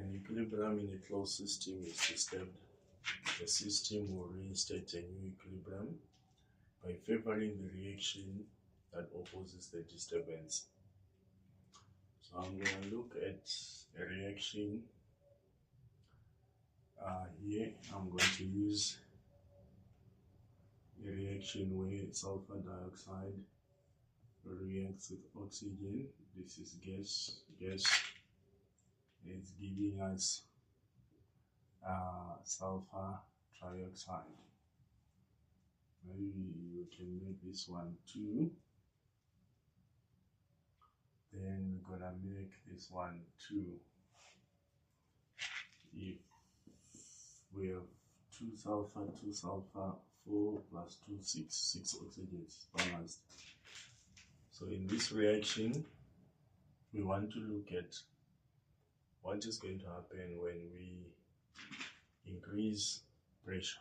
An equilibrium in a closed system is disturbed. The system will reinstate a new equilibrium by favoring the reaction that opposes the disturbance. So I'm going to look at a reaction. Here I'm going to use a reaction where sulfur dioxide reacts with oxygen. This is gas. Gas is giving us sulfur trioxide. Maybe you can make this one 2. Then we're gonna make this one 2. If we have 2 sulfur, 4 plus 2, 6 oxygens balanced. So in this reaction, we want to look at what is going to happen when we increase pressure.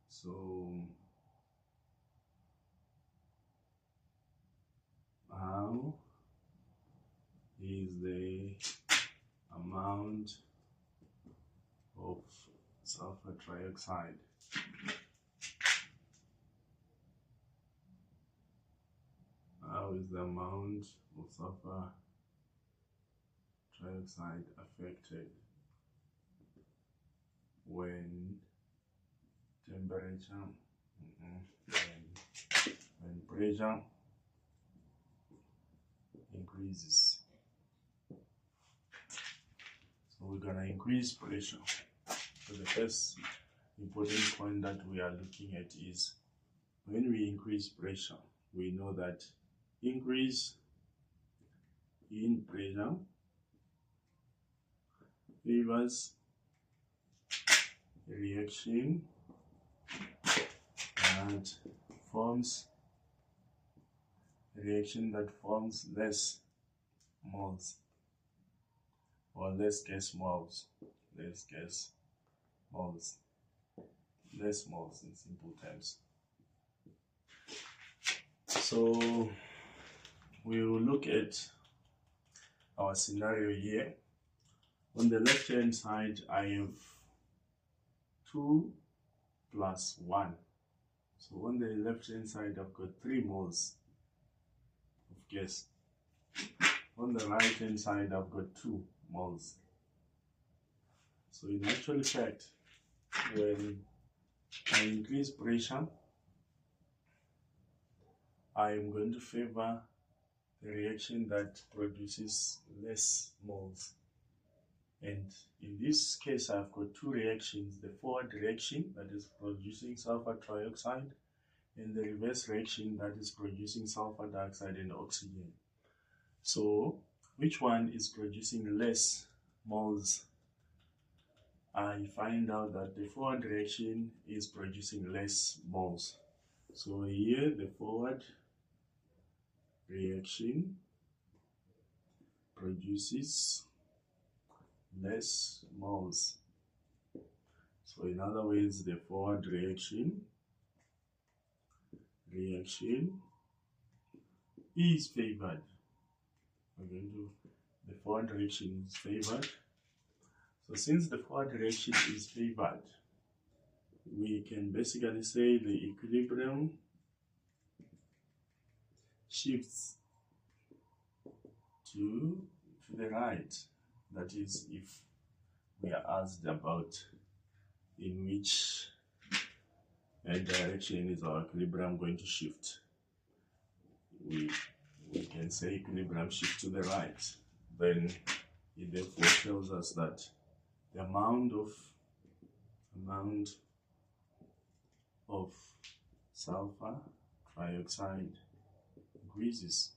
So how is the amount of sulfur trioxide affected when temperature, when pressure increases? So we're gonna increase pressure. So the first important point that we are looking at is when we increase pressure, we know that increase in pressure favors a reaction that forms less moles or less gas moles, less moles in simple terms. So we will look at our scenario here. On the left hand side, I have 2 plus 1. So on the left hand side, I've got 3 moles of gas. On the right hand side, I've got 2 moles. So in actual fact, when I increase pressure, I am going to favor the reaction that produces less moles. And in this case, I've got 2 reactions: the forward reaction that is producing sulfur trioxide, and the reverse reaction that is producing sulfur dioxide and oxygen. So which one is producing less moles? I find out that the forward reaction is producing less moles. So here the forward reaction produces less moles. So in other words, the forward reaction is favored. The forward reaction is favored. So since the forward reaction is favored, we can basically say the equilibrium shifts to the right. That is, if we are asked about in which direction is our equilibrium going to shift, we can say equilibrium shift to the right. Then it therefore tells us that the amount of sulfur trioxide increases.